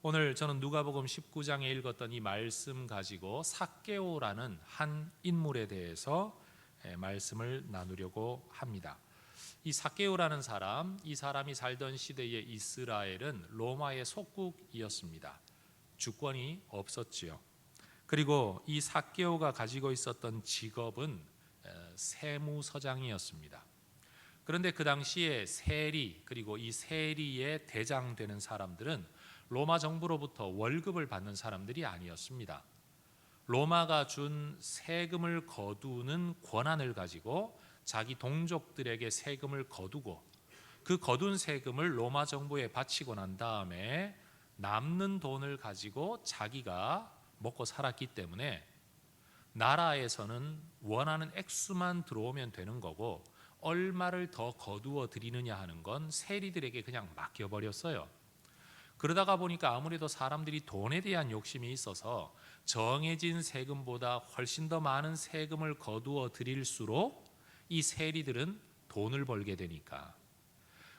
오늘 저는 누가복음 19장에 읽었던 이 말씀 가지고 삭개오라는 한 인물에 대해서 말씀을 나누려고 합니다. 이 삭개오라는 사람, 이 사람이 살던 시대의 이스라엘은 로마의 속국이었습니다. 주권이 없었지요. 그리고 이 삭개오가 가지고 있었던 직업은 세무서장이었습니다. 그런데 그 당시에 세리, 그리고 이 세리의 대장 되는 사람들은 로마 정부로부터 월급을 받는 사람들이 아니었습니다. 로마가 준 세금을 거두는 권한을 가지고 자기 동족들에게 세금을 거두고 그 거둔 세금을 로마 정부에 바치고 난 다음에 남는 돈을 가지고 자기가 먹고 살았기 때문에 나라에서는 원하는 액수만 들어오면 되는 거고 얼마를 더 거두어 드리느냐 하는 건 세리들에게 그냥 맡겨버렸어요. 그러다가 보니까 아무래도 사람들이 돈에 대한 욕심이 있어서 정해진 세금보다 훨씬 더 많은 세금을 거두어 드릴수록 이 세리들은 돈을 벌게 되니까.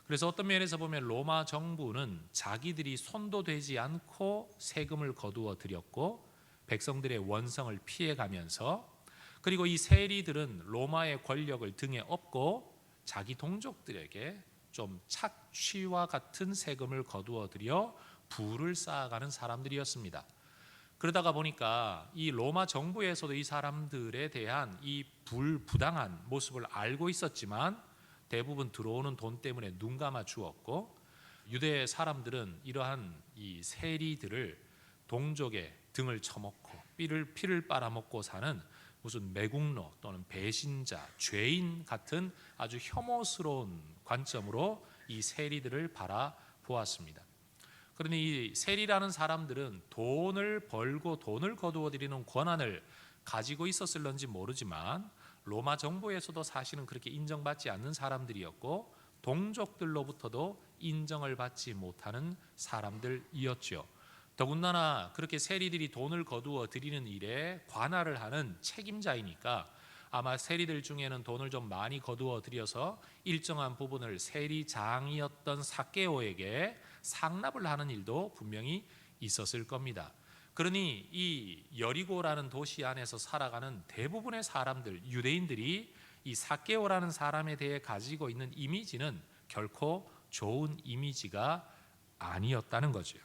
그래서 어떤 면에서 보면 로마 정부는 자기들이 손도 대지 않고 세금을 거두어 드렸고 백성들의 원성을 피해가면서, 그리고 이 세리들은 로마의 권력을 등에 업고 자기 동족들에게 좀 착취와 같은 세금을 거두어 들여 부를 쌓아가는 사람들이었습니다. 그러다가 보니까 이 로마 정부에서도 이 사람들에 대한 이 불부당한 모습을 알고 있었지만 대부분 들어오는 돈 때문에 눈 감아 주었고, 유대 사람들은 이러한 이 세리들을 동족의 등을 쳐먹고 피를 빨아먹고 사는 무슨 매국노 또는 배신자, 죄인 같은 아주 혐오스러운 관점으로 이 세리들을 바라보았습니다. 그러니 이 세리라는 사람들은 돈을 벌고 돈을 거두어 드리는 권한을 가지고 있었을런지 모르지만 로마 정부에서도 사실은 그렇게 인정받지 않는 사람들이었고 동족들로부터도 인정을 받지 못하는 사람들이었죠. 더군다나 그렇게 세리들이 돈을 거두어 드리는 일에 관할을 하는 책임자이니까 아마 세리들 중에는 돈을 좀 많이 거두어 들여서 일정한 부분을 세리장이었던 삭개오에게 상납을 하는 일도 분명히 있었을 겁니다. 그러니 이 여리고라는 도시 안에서 살아가는 대부분의 사람들, 유대인들이 이 삭개오라는 사람에 대해 가지고 있는 이미지는 결코 좋은 이미지가 아니었다는 거죠.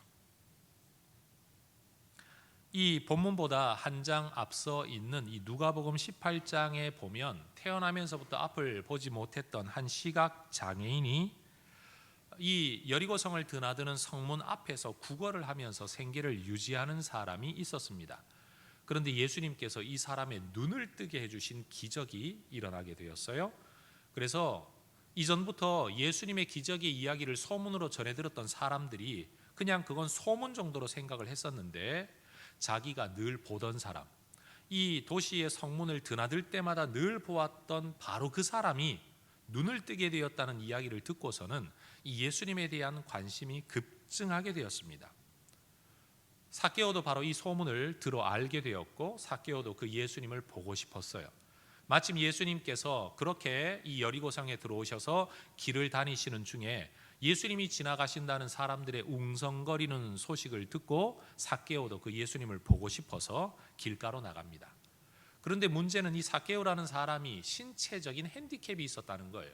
이 본문보다 한 장 앞서 있는 이 누가복음 18장에 보면 태어나면서부터 앞을 보지 못했던 한 시각 장애인이 이 여리고성을 드나드는 성문 앞에서 구걸을 하면서 생계를 유지하는 사람이 있었습니다. 그런데 예수님께서 이 사람의 눈을 뜨게 해주신 기적이 일어나게 되었어요. 그래서 이전부터 예수님의 기적의 이야기를 소문으로 전해 들었던 사람들이 그냥 그건 소문 정도로 생각을 했었는데, 자기가 늘 보던 사람, 이 도시의 성문을 드나들 때마다 늘 보았던 바로 그 사람이 눈을 뜨게 되었다는 이야기를 듣고서는 이 예수님에 대한 관심이 급증하게 되었습니다. 삭개오도 바로 이 소문을 들어 알게 되었고 삭개오도 그 예수님을 보고 싶었어요. 마침 예수님께서 그렇게 이 여리고성에 들어오셔서 길을 다니시는 중에 예수님이 지나가신다는 사람들의 웅성거리는 소식을 듣고 삭개오도 그 예수님을 보고 싶어서 길가로 나갑니다. 그런데 문제는 이 삭개오라는 사람이 신체적인 핸디캡이 있었다는 거예요.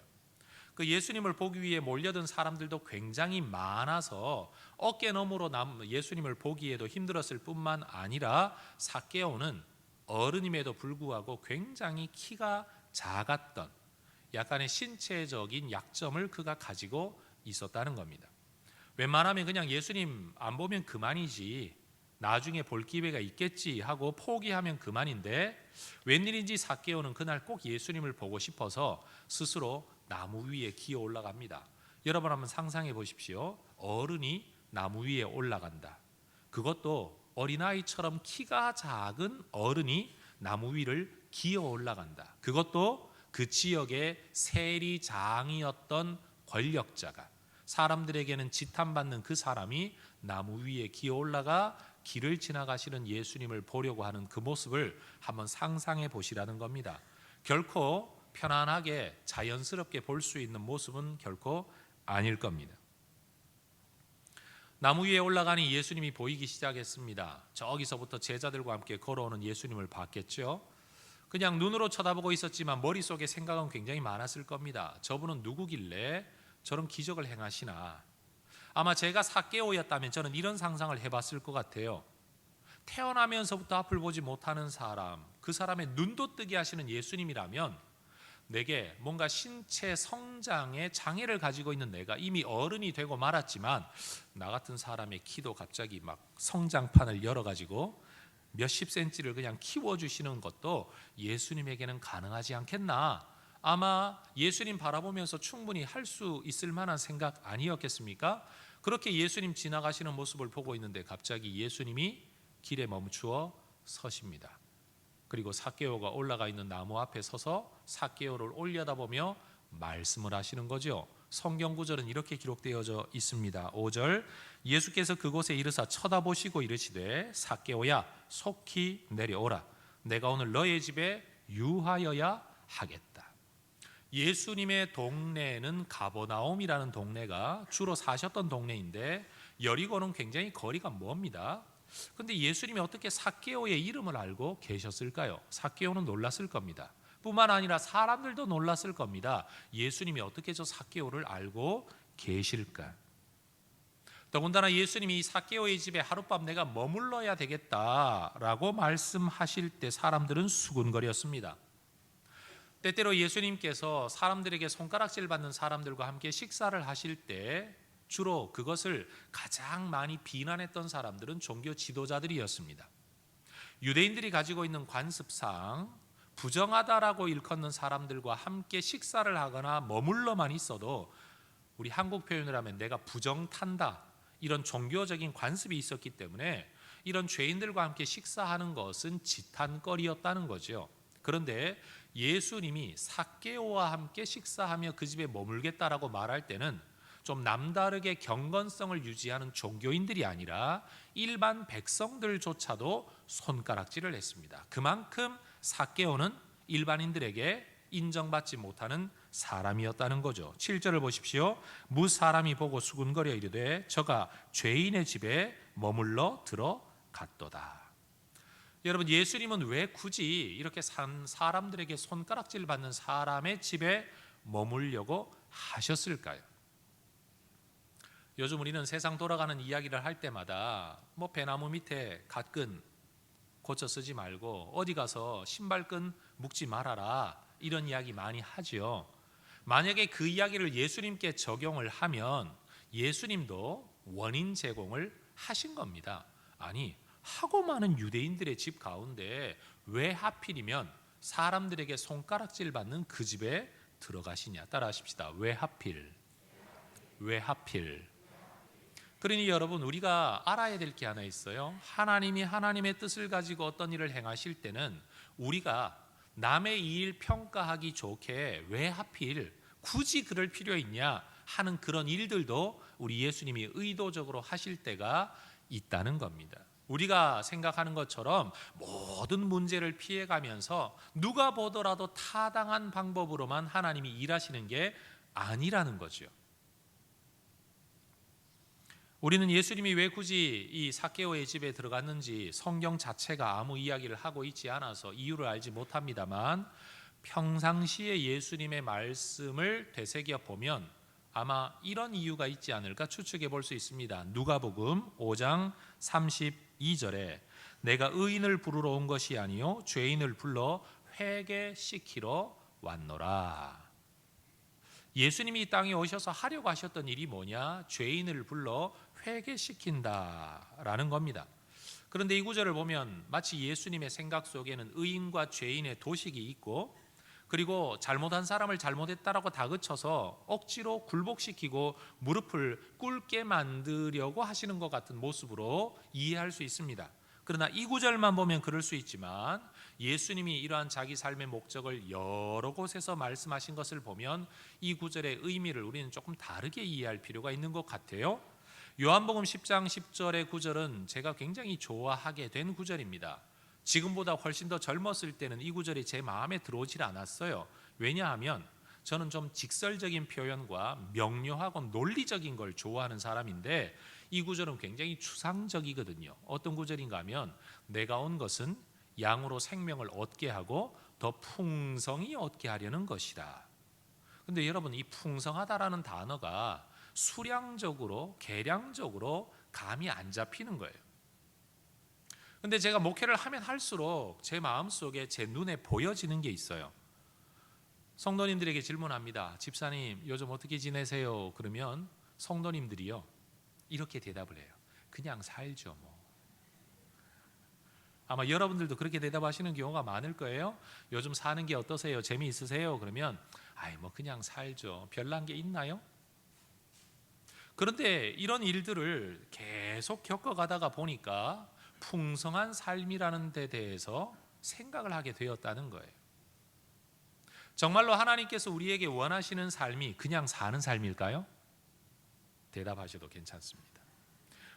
그 예수님을 보기 위해 몰려든 사람들도 굉장히 많아서 어깨너머로 예수님을 보기에도 힘들었을 뿐만 아니라 삭개오는 어른임에도 불구하고 굉장히 키가 작았던 약간의 신체적인 약점을 그가 가지고 있었다는 겁니다. 웬만하면 그냥 예수님 안 보면 그만이지, 나중에 볼 기회가 있겠지 하고 포기하면 그만인데, 웬일인지 삭개오는 그날 꼭 예수님을 보고 싶어서 스스로 나무 위에 기어 올라갑니다. 여러분 한번 상상해 보십시오. 어른이 나무 위에 올라간다. 그것도 어린아이처럼 키가 작은 어른이 나무 위를 기어 올라간다. 그것도 그 지역의 세리장이었던 권력자가, 사람들에게는 지탄받는 그 사람이 나무 위에 기어 올라가 길을 지나가시는 예수님을 보려고 하는 그 모습을 한번 상상해 보시라는 겁니다. 결코 편안하게 자연스럽게 볼 수 있는 모습은 결코 아닐 겁니다. 나무 위에 올라가니 예수님이 보이기 시작했습니다. 저기서부터 제자들과 함께 걸어오는 예수님을 봤겠죠. 그냥 눈으로 쳐다보고 있었지만 머릿속에 생각은 굉장히 많았을 겁니다. 저분은 누구길래 저런 기적을 행하시나. 아마 제가 삭개오였다면 저는 이런 상상을 해봤을 것 같아요. 태어나면서부터 앞을 보지 못하는 사람, 그 사람의 눈도 뜨게 하시는 예수님이라면 내게 뭔가 신체 성장에 장애를 가지고 있는 내가 이미 어른이 되고 말았지만 나 같은 사람의 키도 갑자기 막 성장판을 열어가지고 몇십 센치를 그냥 키워주시는 것도 예수님에게는 가능하지 않겠나. 아마 예수님 바라보면서 충분히 할 수 있을 만한 생각 아니었겠습니까? 그렇게 예수님 지나가시는 모습을 보고 있는데 갑자기 예수님이 길에 멈추어 서십니다. 그리고 삭개오가 올라가 있는 나무 앞에 서서 삭개오를 올려다보며 말씀을 하시는 거죠. 성경 구절은 이렇게 기록되어져 있습니다. 5절, 예수께서 그곳에 이르사 쳐다보시고 이르시되 삭개오야 속히 내려오라. 내가 오늘 너의 집에 유하여야 하겠다. 예수님의 동네는 가버나움이라는 동네가 주로 사셨던 동네인데 여리고는 굉장히 거리가 멉니다. 근데 예수님이 어떻게 삭개오의 이름을 알고 계셨을까요? 삭개오는 놀랐을 겁니다. 뿐만 아니라 사람들도 놀랐을 겁니다. 예수님이 어떻게 저 삭개오를 알고 계실까? 더군다나 예수님이 삭개오의 집에 하룻밤 내가 머물러야 되겠다라고 말씀하실 때 사람들은 수군거렸습니다. 때때로 예수님께서 사람들에게 손가락질 받는 사람들과 함께 식사를 하실 때 주로 그것을 가장 많이 비난했던 사람들은 종교 지도자들이었습니다. 유대인들이 가지고 있는 관습상 부정하다라고 일컫는 사람들과 함께 식사를 하거나 머물러만 있어도 우리 한국 표현을 하면 내가 부정탄다, 이런 종교적인 관습이 있었기 때문에 이런 죄인들과 함께 식사하는 것은 지탄거리였다는 거죠. 그런데 예수님이 삭개오와 함께 식사하며 그 집에 머물겠다라고 말할 때는 좀 남다르게 경건성을 유지하는 종교인들이 아니라 일반 백성들조차도 손가락질을 했습니다. 그만큼 삭개오는 일반인들에게 인정받지 못하는 사람이었다는 거죠. 7절을 보십시오. 무 사람이 보고 수군거려 이르되 저가 죄인의 집에 머물러 들어갔도다. 여러분, 예수님은 왜 굳이 이렇게 사람들에게 손가락질 받는 사람의 집에 머물려고 하셨을까요? 요즘 우리는 세상 돌아가는 이야기를 할 때마다 뭐 배나무 밑에 갓근 고쳐 쓰지 말고 어디 가서 신발끈 묶지 말아라, 이런 이야기 많이 하죠. 만약에 그 이야기를 예수님께 적용을 하면 예수님도 원인 제공을 하신 겁니다. 아니, 하고 많은 유대인들의 집 가운데 왜 하필이면 사람들에게 손가락질 받는 그 집에 들어가시냐. 따라 하십시다. 왜 하필? 왜 하필? 그러니 여러분, 우리가 알아야 될 게 하나 있어요. 하나님이 하나님의 뜻을 가지고 어떤 일을 행하실 때는 우리가 남의 일 평가하기 좋게 왜 하필 굳이 그럴 필요 있냐 하는 그런 일들도 우리 예수님이 의도적으로 하실 때가 있다는 겁니다. 우리가 생각하는 것처럼 모든 문제를 피해가면서 누가 보더라도 타당한 방법으로만 하나님이 일하시는 게 아니라는 거죠. 우리는 예수님이 왜 굳이 이 삭개오의 집에 들어갔는지 성경 자체가 아무 이야기를 하고 있지 않아서 이유를 알지 못합니다만 평상시에 예수님의 말씀을 되새겨 보면 아마 이런 이유가 있지 않을까 추측해 볼 수 있습니다. 누가복음 5장 32절에 내가 의인을 부르러 온 것이 아니요 죄인을 불러 회개시키러 왔노라. 예수님이 이 땅에 오셔서 하려고 하셨던 일이 뭐냐? 죄인을 불러 회개시킨다라는 겁니다. 그런데 이 구절을 보면 마치 예수님의 생각 속에는 의인과 죄인의 도식이 있고, 그리고 잘못한 사람을 잘못했다라고 다그쳐서 억지로 굴복시키고 무릎을 꿇게 만들려고 하시는 것 같은 모습으로 이해할 수 있습니다. 그러나 이 구절만 보면 그럴 수 있지만 예수님이 이러한 자기 삶의 목적을 여러 곳에서 말씀하신 것을 보면 이 구절의 의미를 우리는 조금 다르게 이해할 필요가 있는 것 같아요. 요한복음 10장 10절의 구절은 제가 굉장히 좋아하게 된 구절입니다. 지금보다 훨씬 더 젊었을 때는 이 구절이 제 마음에 들어오질 않았어요. 왜냐하면 저는 좀 직설적인 표현과 명료하고 논리적인 걸 좋아하는 사람인데 이 구절은 굉장히 추상적이거든요. 어떤 구절인가 하면 내가 온 것은 양으로 생명을 얻게 하고 더 풍성히 얻게 하려는 것이다. 근데 여러분, 이 풍성하다라는 단어가 수량적으로 계량적으로 감이 안 잡히는 거예요. 근데 제가 목회를 하면 할수록 제 마음속에 제 눈에 보여지는 게 있어요. 성도님들에게 질문합니다. 집사님, 요즘 어떻게 지내세요? 그러면 성도님들이요, 이렇게 대답을 해요. 그냥 살죠 뭐. 아마 여러분들도 그렇게 대답하시는 경우가 많을 거예요. 요즘 사는 게 어떠세요? 재미있으세요? 그러면 아이 뭐 그냥 살죠. 별난 게 있나요? 그런데 이런 일들을 계속 겪어가다가 보니까 풍성한 삶이라는 데 대해서 생각을 하게 되었다는 거예요. 정말로 하나님께서 우리에게 원하시는 삶이 그냥 사는 삶일까요? 대답하셔도 괜찮습니다.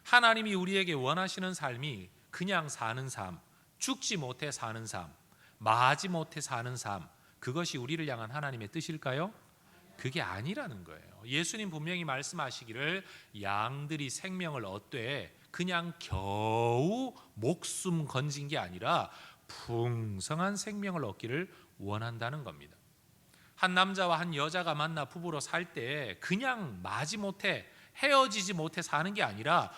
하나님이 우리에게 원하시는 삶이 그냥 사는 삶, 죽지 못해 사는 삶, 마지 못해 사는 삶, 그것이 우리를 향한 하나님의 뜻일까요? 그게 아니라는 거예요. 예수님 분명히 말씀하시기를 양들이 생명을 얻되 그냥 겨우 목숨 건진 게 아니라 풍성한 생명을 얻기를 원한다는 겁니다. 한 남자와 한 여자가 만나 부부로 살 때 그냥 마지못해 헤어지지 못해 사는 게 아니라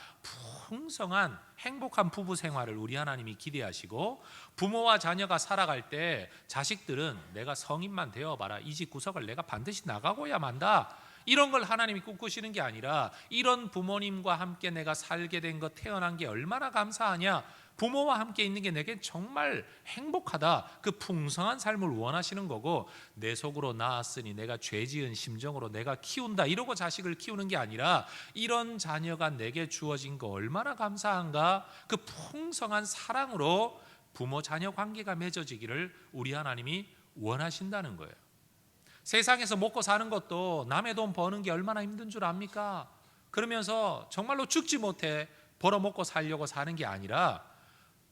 풍성한 행복한 부부 생활을 우리 하나님이 기대하시고, 부모와 자녀가 살아갈 때 자식들은 내가 성인만 되어봐라, 이 집 구석을 내가 반드시 나가고야 만다, 이런 걸 하나님이 꿈꾸시는 게 아니라 이런 부모님과 함께 내가 살게 된 것, 태어난 게 얼마나 감사하냐, 부모와 함께 있는 게 내겐 정말 행복하다, 그 풍성한 삶을 원하시는 거고, 내 속으로 낳았으니 내가 죄지은 심정으로 내가 키운다 이러고 자식을 키우는 게 아니라 이런 자녀가 내게 주어진 거 얼마나 감사한가, 그 풍성한 사랑으로 부모 자녀 관계가 맺어지기를 우리 하나님이 원하신다는 거예요. 세상에서 먹고 사는 것도 남의 돈 버는 게 얼마나 힘든 줄 압니까? 그러면서 정말로 죽지 못해 벌어먹고 살려고 사는 게 아니라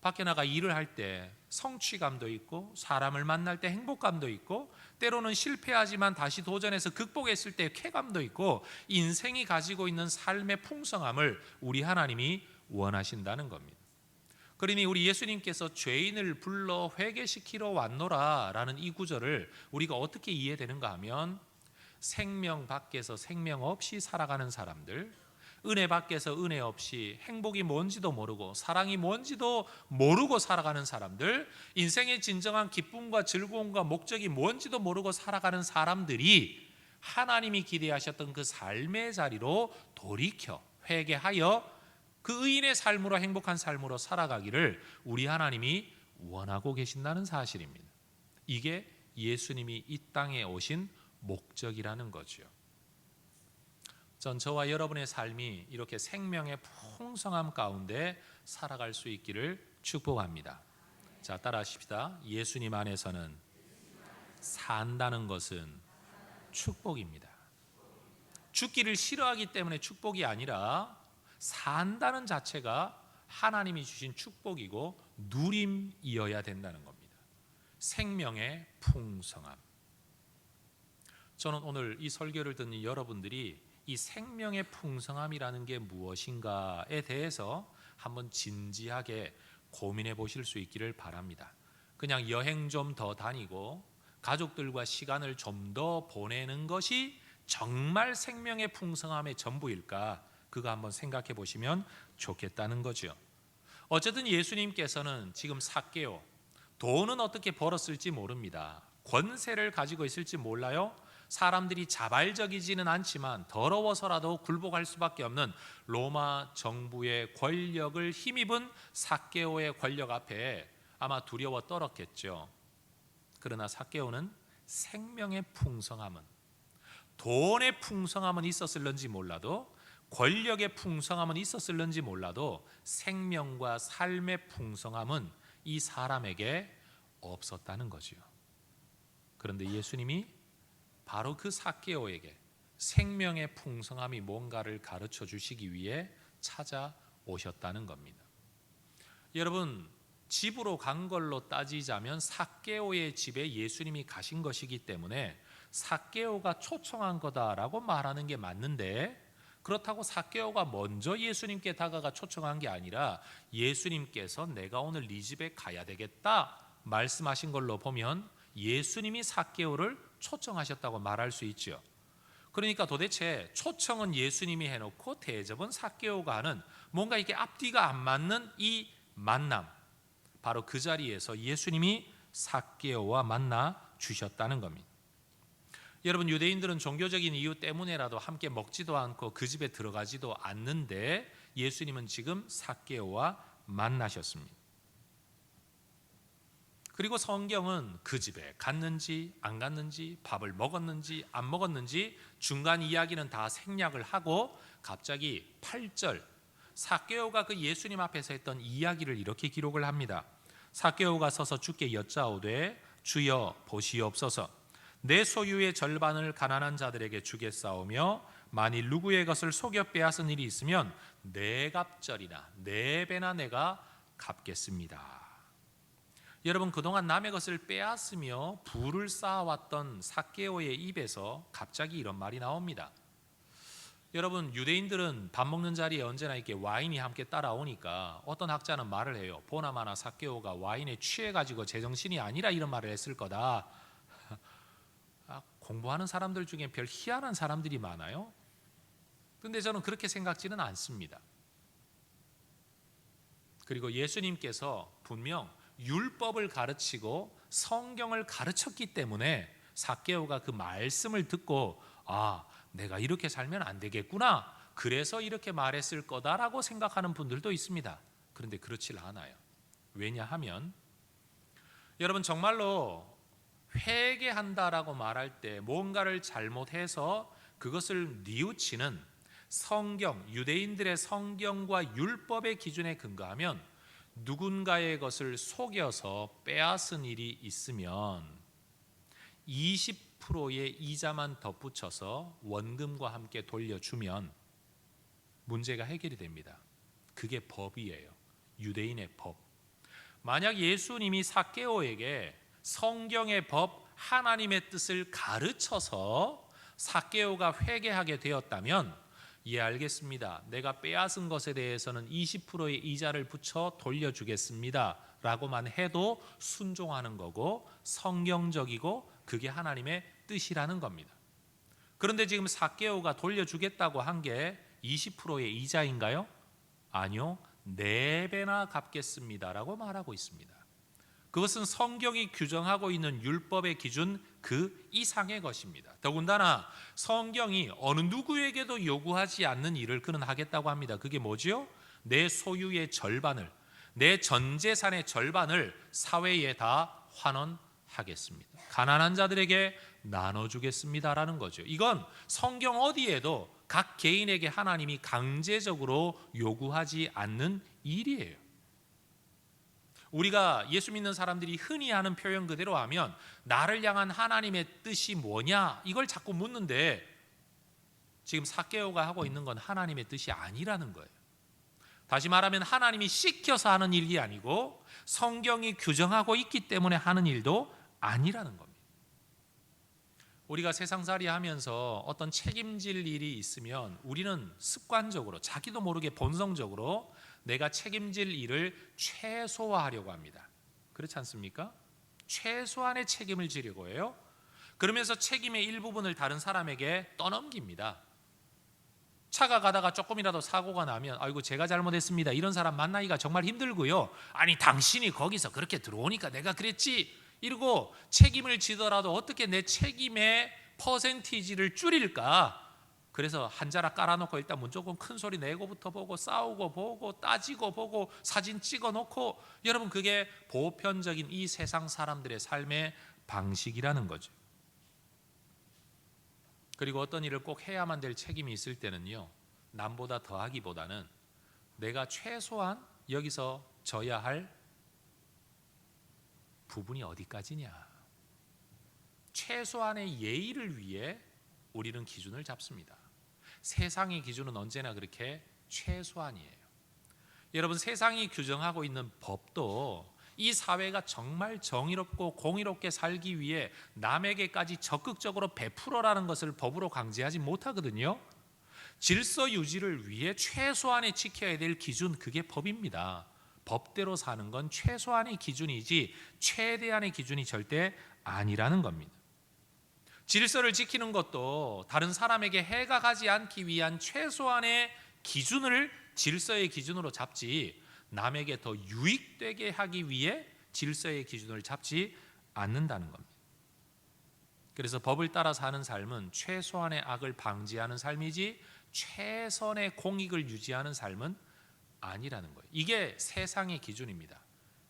밖에 나가 일을 할 때 성취감도 있고, 사람을 만날 때 행복감도 있고, 때로는 실패하지만 다시 도전해서 극복했을 때 쾌감도 있고, 인생이 가지고 있는 삶의 풍성함을 우리 하나님이 원하신다는 겁니다. 그러니 우리 예수님께서 죄인을 불러 회개시키러 왔노라 라는 이 구절을 우리가 어떻게 이해되는가 하면, 생명 밖에서 생명 없이 살아가는 사람들, 은혜 밖에서 은혜 없이 행복이 뭔지도 모르고 사랑이 뭔지도 모르고 살아가는 사람들, 인생의 진정한 기쁨과 즐거움과 목적이 뭔지도 모르고 살아가는 사람들이 하나님이 기대하셨던 그 삶의 자리로 돌이켜 회개하여 그 의인의 삶으로, 행복한 삶으로 살아가기를 우리 하나님이 원하고 계신다는 사실입니다. 이게 예수님이 이 땅에 오신 목적이라는 거죠. 저와 여러분의 삶이 이렇게 생명의 풍성함 가운데 살아갈 수 있기를 축복합니다. 자, 따라하십시다. 예수님 안에서는 산다는 것은 축복입니다. 죽기를 싫어하기 때문에 축복이 아니라 산다는 자체가 하나님이 주신 축복이고 누림이어야 된다는 겁니다. 생명의 풍성함. 저는 오늘 이 설교를 듣는 여러분들이 이 생명의 풍성함이라는 게 무엇인가에 대해서 한번 진지하게 고민해 보실 수 있기를 바랍니다. 그냥 여행 좀 더 다니고 가족들과 시간을 좀 더 보내는 것이 정말 생명의 풍성함의 전부일까? 그거 한번 생각해 보시면 좋겠다는 거죠. 어쨌든 예수님께서는 지금 삭개오, 돈은 어떻게 벌었을지 모릅니다. 권세를 가지고 있을지 몰라요. 사람들이 자발적이지는 않지만 더러워서라도 굴복할 수밖에 없는 로마 정부의 권력을 힘입은 삭개오의 권력 앞에 아마 두려워 떨었겠죠. 그러나 삭개오는 생명의 풍성함은, 돈의 풍성함은 있었을런지 몰라도, 권력의 풍성함은 있었을런지 몰라도 생명과 삶의 풍성함은 이 사람에게 없었다는 거죠. 그런데 예수님이 바로 그 삭개오에게 생명의 풍성함이 뭔가를 가르쳐 주시기 위해 찾아오셨다는 겁니다. 여러분, 집으로 간 걸로 따지자면 삭개오의 집에 예수님이 가신 것이기 때문에 삭개오가 초청한 거다라고 말하는 게 맞는데, 그렇다고 삭개오가 먼저 예수님께 다가가 초청한 게 아니라 예수님께서 내가 오늘 네 집에 가야 되겠다 말씀하신 걸로 보면 예수님이 삭개오를 초청하셨다고 말할 수 있죠. 그러니까 도대체 초청은 예수님이 해놓고 대접은 삭개오가 하는, 뭔가 이게 앞뒤가 안 맞는 이 만남, 바로 그 자리에서 예수님이 삭개오와 만나 주셨다는 겁니다. 여러분, 유대인들은 종교적인 이유 때문에라도 함께 먹지도 않고 그 집에 들어가지도 않는데 예수님은 지금 삭개오와 만나셨습니다. 그리고 성경은 그 집에 갔는지 안 갔는지, 밥을 먹었는지 안 먹었는지 중간 이야기는 다 생략을 하고 갑자기 8절, 삭개오가 그 예수님 앞에서 했던 이야기를 이렇게 기록을 합니다. 삭개오가 서서 주께 여짜오되 주여 보시옵소서, 내 소유의 절반을 가난한 자들에게 주겠사오며 만일 누구의 것을 속여 빼앗은 일이 있으면 네 갑절이나 네 배나 내가 갚겠습니다. 여러분, 그동안 남의 것을 빼앗으며 부를 쌓아왔던 삭개오의 입에서 갑자기 이런 말이 나옵니다. 여러분, 유대인들은 밥 먹는 자리에 언제나 이렇게 와인이 함께 따라오니까 어떤 학자는 말을 해요. 보나마나 삭개오가 와인에 취해가지고 제정신이 아니라 이런 말을 했을 거다. 공부하는 사람들 중에 별 희한한 사람들이 많아요. 그런데 저는 그렇게 생각지는 않습니다. 그리고 예수님께서 분명 율법을 가르치고 성경을 가르쳤기 때문에 삭개오가 그 말씀을 듣고 내가 이렇게 살면 안 되겠구나, 그래서 이렇게 말했을 거다라고 생각하는 분들도 있습니다. 그런데 그렇지 않아요. 왜냐하면 여러분, 정말로 회개한다라고 말할 때 뭔가를 잘못해서 그것을 뉘우치는 성경, 유대인들의 성경과 율법의 기준에 근거하면 누군가의 것을 속여서 빼앗은 일이 있으면 20%의 이자만 덧붙여서 원금과 함께 돌려주면 문제가 해결이 됩니다. 그게 법이에요. 유대인의 법. 만약 예수님이 삭개오에게 성경의 법, 하나님의 뜻을 가르쳐서 삭개오가 회개하게 되었다면 알겠습니다, 내가 빼앗은 것에 대해서는 20%의 이자를 붙여 돌려주겠습니다 라고만 해도 순종하는 거고 성경적이고 그게 하나님의 뜻이라는 겁니다. 그런데 지금 삭개오가 돌려주겠다고 한 게 20%의 이자인가요? 아니요, 4배나 갚겠습니다 라고 말하고 있습니다. 그것은 성경이 규정하고 있는 율법의 기준 그 이상의 것입니다. 더군다나 성경이 어느 누구에게도 요구하지 않는 일을 그는 하겠다고 합니다. 그게 뭐지요? 내 소유의 절반을, 내 전 재산의 절반을 사회에 다 환원하겠습니다. 가난한 자들에게 나눠주겠습니다라는 거죠. 이건 성경 어디에도 각 개인에게 하나님이 강제적으로 요구하지 않는 일이에요. 우리가 예수 믿는 사람들이 흔히 하는 표현 그대로 하면 나를 향한 하나님의 뜻이 뭐냐 이걸 자꾸 묻는데, 지금 삭개오가 하고 있는 건 하나님의 뜻이 아니라는 거예요. 다시 말하면 하나님이 시켜서 하는 일이 아니고 성경이 규정하고 있기 때문에 하는 일도 아니라는 겁니다. 우리가 세상살이 하면서 어떤 책임질 일이 있으면 우리는 습관적으로, 자기도 모르게 본성적으로 내가 책임질 일을 최소화하려고 합니다. 그렇지 않습니까? 최소한의 책임을 지려고 해요. 그러면서 책임의 일부분을 다른 사람에게 떠넘깁니다. 차가 가다가 조금이라도 사고가 나면 아이고 제가 잘못했습니다, 이런 사람 만나기가 정말 힘들고요. 아니 당신이 거기서 그렇게 들어오니까 내가 그랬지, 이러고 책임을 지더라도 어떻게 내 책임의 퍼센티지를 줄일까, 그래서 한 자락 깔아놓고 일단 무조건 큰 소리 내고부터 보고 싸우고 보고 따지고 보고 사진 찍어놓고, 여러분 그게 보편적인 이 세상 사람들의 삶의 방식이라는 거죠. 그리고 어떤 일을 꼭 해야만 될 책임이 있을 때는요, 남보다 더하기보다는 내가 최소한 여기서 져야 할 부분이 어디까지냐, 최소한의 예의를 위해 우리는 기준을 잡습니다. 세상의 기준은 언제나 그렇게 최소한이에요. 여러분 세상이 규정하고 있는 법도 이 사회가 정말 정의롭고 공의롭게 살기 위해 남에게까지 적극적으로 베풀어라는 것을 법으로 강제하지 못하거든요. 질서 유지를 위해 최소한의 지켜야 될 기준, 그게 법입니다. 법대로 사는 건 최소한의 기준이지 최대한의 기준이 절대 아니라는 겁니다. 질서를 지키는 것도 다른 사람에게 해가 가지 않기 위한 최소한의 기준을 질서의 기준으로 잡지, 남에게 더 유익되게 하기 위해 질서의 기준을 잡지 않는다는 겁니다. 그래서 법을 따라 사는 삶은 최소한의 악을 방지하는 삶이지 최선의 공익을 유지하는 삶은 아니라는 거예요. 이게 세상의 기준입니다.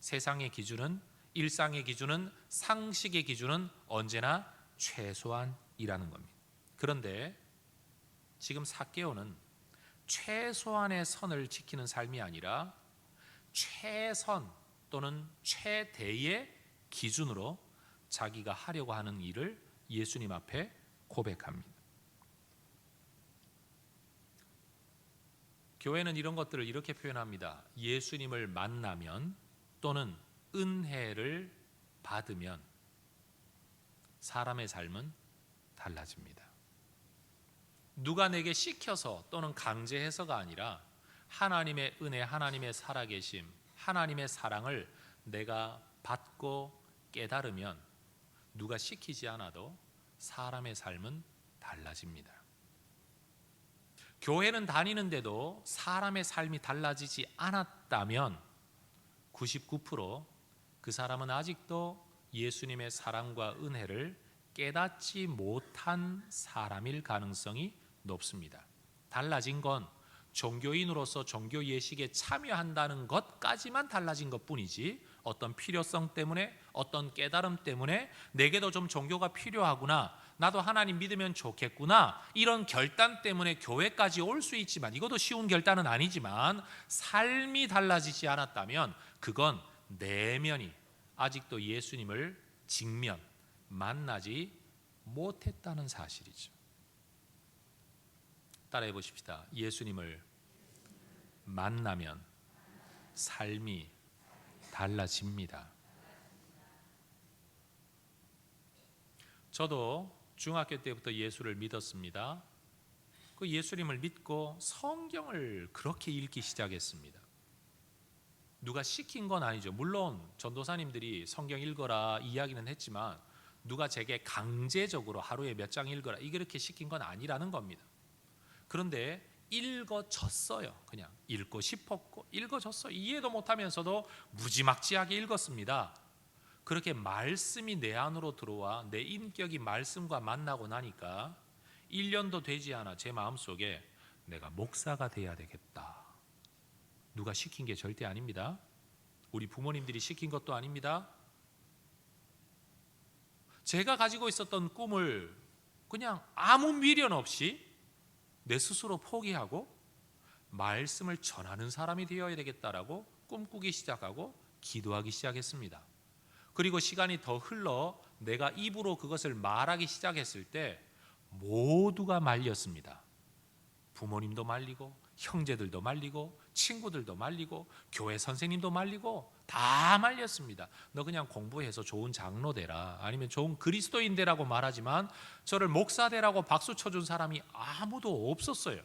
세상의 기준은, 일상의 기준은, 상식의 기준은 언제나 최소한이라는 겁니다. 그런데 지금 삭개오는 최소한의 선을 지키는 삶이 아니라 최선 또는 최대의 기준으로 자기가 하려고 하는 일을 예수님 앞에 고백합니다. 교회는 이런 것들을 이렇게 표현합니다. 예수님을 만나면 또는 은혜를 받으면 사람의 삶은 달라집니다. 누가 내게 시켜서 또는 강제해서가 아니라 하나님의 은혜, 하나님의 살아계심, 하나님의 사랑을 내가 받고 깨달으면 누가 시키지 않아도 사람의 삶은 달라집니다. 교회는 다니는데도 사람의 삶이 달라지지 않았다면 99%그 사람은 아직도 예수님의 사랑과 은혜를 깨닫지 못한 사람일 가능성이 높습니다. 달라진 건 종교인으로서 종교 예식에 참여한다는 것까지만 달라진 것뿐이지 어떤 필요성 때문에, 어떤 깨달음 때문에 내게도 좀 종교가 필요하구나, 나도 하나님 믿으면 좋겠구나, 이런 결단 때문에 교회까지 올 수 있지만, 이것도 쉬운 결단은 아니지만 삶이 달라지지 않았다면 그건 내면이 아직도 예수님을 직면 만나지 못했다는 사실이죠. 따라해 보십시다. 예수님을 만나면 삶이 달라집니다. 저도 중학교 때부터 예수를 믿었습니다. 그 예수님을 믿고 성경을 그렇게 읽기 시작했습니다. 누가 시킨 건 아니죠. 물론 전도사님들이 성경 읽어라 이야기는 했지만 누가 제게 강제적으로 하루에 몇 장 읽어라 이렇게 시킨 건 아니라는 겁니다. 그런데 읽어졌어요. 그냥 읽고 싶었고 읽어졌어요. 이해도 못하면서도 무지막지하게 읽었습니다. 그렇게 말씀이 내 안으로 들어와 내 인격이 말씀과 만나고 나니까 1년도 되지 않아 제 마음속에 내가 목사가 돼야 되겠다. 누가 시킨 게 절대 아닙니다. 우리 부모님들이 시킨 것도 아닙니다. 제가 가지고 있었던 꿈을 그냥 아무 미련 없이 내 스스로 포기하고 말씀을 전하는 사람이 되어야 되겠다라고 꿈꾸기 시작하고 기도하기 시작했습니다. 그리고 시간이 더 흘러 내가 입으로 그것을 말하기 시작했을 때 모두가 말렸습니다. 부모님도 말리고 형제들도 말리고 친구들도 말리고 교회 선생님도 말리고 다 말렸습니다. 너 그냥 공부해서 좋은 장로 되라, 아니면 좋은 그리스도인 되라고 말하지만 저를 목사 되라고 박수 쳐준 사람이 아무도 없었어요.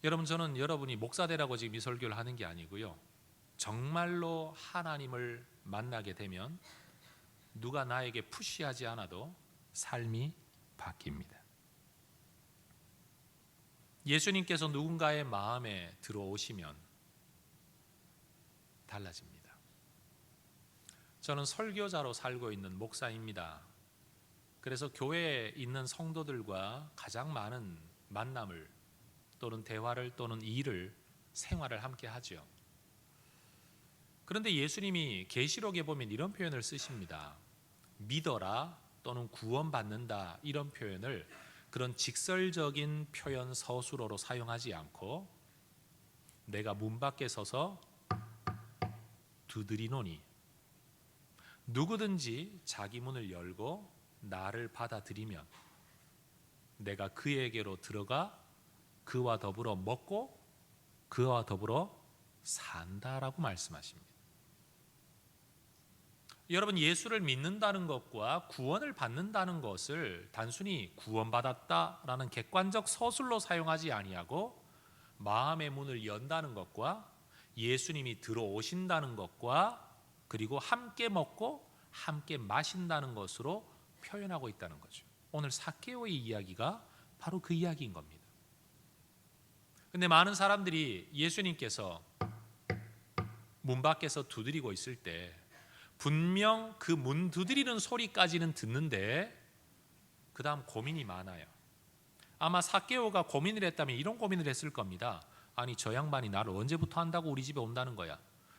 여러분, 저는 여러분이 목사 되라고 지금 이 설교를 하는 게 아니고요, 정말로 하나님을 만나게 되면 누가 나에게 푸시하지 않아도 삶이 바뀝니다. 예수님께서 누군가의 마음에 들어오시면 달라집니다. 저는 설교자로 살고 있는 목사입니다. 그래서 교회에 있는 성도들과 가장 많은 만남을 또는 대화를 또는 일을, 생활을 함께 하죠. 그런데 예수님이 계시록에 보면 이런 표현을 쓰십니다. 믿어라 또는 구원받는다, 이런 표현을 그런 직설적인 표현 서술어로 사용하지 않고 내가 문 밖에 서서 두드리노니 누구든지 자기 문을 열고 나를 받아들이면 내가 그에게로 들어가 그와 더불어 먹고 그와 더불어 산다라고 말씀하십니다. 여러분, 예수를 믿는다는 것과 구원을 받는다는 것을 단순히 구원받았다라는 객관적 서술로 사용하지 아니하고 마음의 문을 연다는 것과 예수님이 들어오신다는 것과 그리고 함께 먹고 함께 마신다는 것으로 표현하고 있다는 거죠. 오늘 삭개오의 이야기가 바로 그 이야기인 겁니다. 근데 많은 사람들이 예수님께서 문 밖에서 두드리고 있을 때 분명 그 문 두드리는 소리까지는 듣는데 그 다음 고민이 많아요. 아마 삭개오가 고민을 했다면 이런 고민을 했을 겁니다. 아니, 저 양반이 나를 언제부터 한다고 우리 집에 온다는 거야?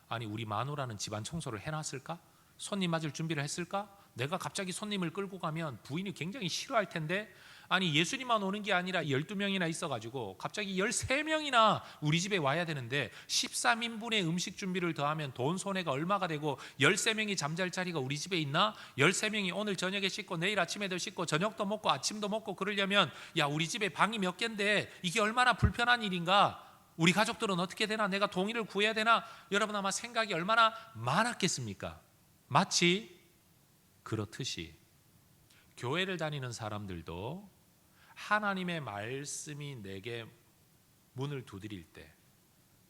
아니, 우리 마누라는 집안 청소를 해놨을까? 손님 맞을 준비를 했을까? 내가 갑자기 손님을 끌고 가면 부인이 굉장히 싫어할 텐데, 아니 예수님만 오는 게 아니라 12명이나 있어가지고 갑자기 13명이나 우리 집에 와야 되는데 13인분의 음식 준비를 더하면 돈 손해가 얼마가 되고 13명이 잠잘 자리가 우리 집에 있나? 13명이 오늘 저녁에 씻고 내일 아침에도 씻고 저녁도 먹고 아침도 먹고 그러려면 야, 우리 집에 방이 몇 갠데 이게 얼마나 불편한 일인가? 우리 가족들은 어떻게 되나? 내가 동의를 구해야 되나? 여러분 아마 생각이 얼마나 많았겠습니까? 마치 그렇듯이 교회를 다니는 사람들도 하나님의 말씀이 내게 문을 두드릴 때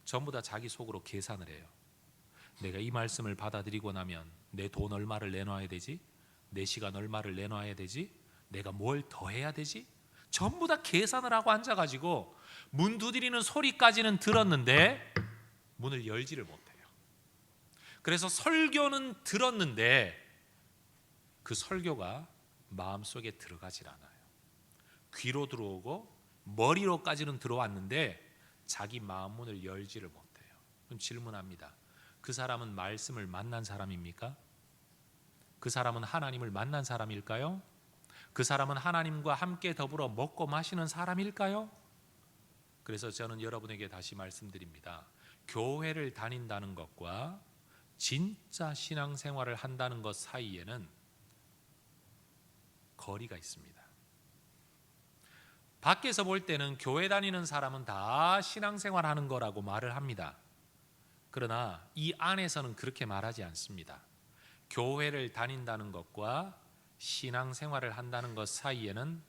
전부 다 자기 속으로 계산을 해요. 내가 이 말씀을 받아들이고 나면 내 돈 얼마를 내놔야 되지? 내 시간 얼마를 내놔야 되지? 내가 뭘 더 해야 되지? 전부 다 계산을 하고 앉아가지고 문 두드리는 소리까지는 들었는데 문을 열지를 못해요. 그래서 설교는 들었는데 그 설교가 마음속에 들어가질 않아요. 귀로 들어오고 머리로까지는 들어왔는데 자기 마음 문을 열지를 못해요. 그럼 질문합니다. 그 사람은 말씀을 만난 사람입니까? 그 사람은 하나님을 만난 사람일까요? 그 사람은 하나님과 함께 더불어 먹고 마시는 사람일까요? 그래서 저는 여러분에게 다시 말씀드립니다. 교회를 다닌다는 것과 진짜 신앙생활을 한다는 것 사이에는 거리가 있습니다. 밖에서 볼 때는 교회 다니는 사람은 다 신앙생활 하는 거라고 말을 합니다. 그러나 이 안에서는 그렇게 말하지 않습니다. 교회를 다닌다는 것과 신앙생활을 한다는 것 사이에는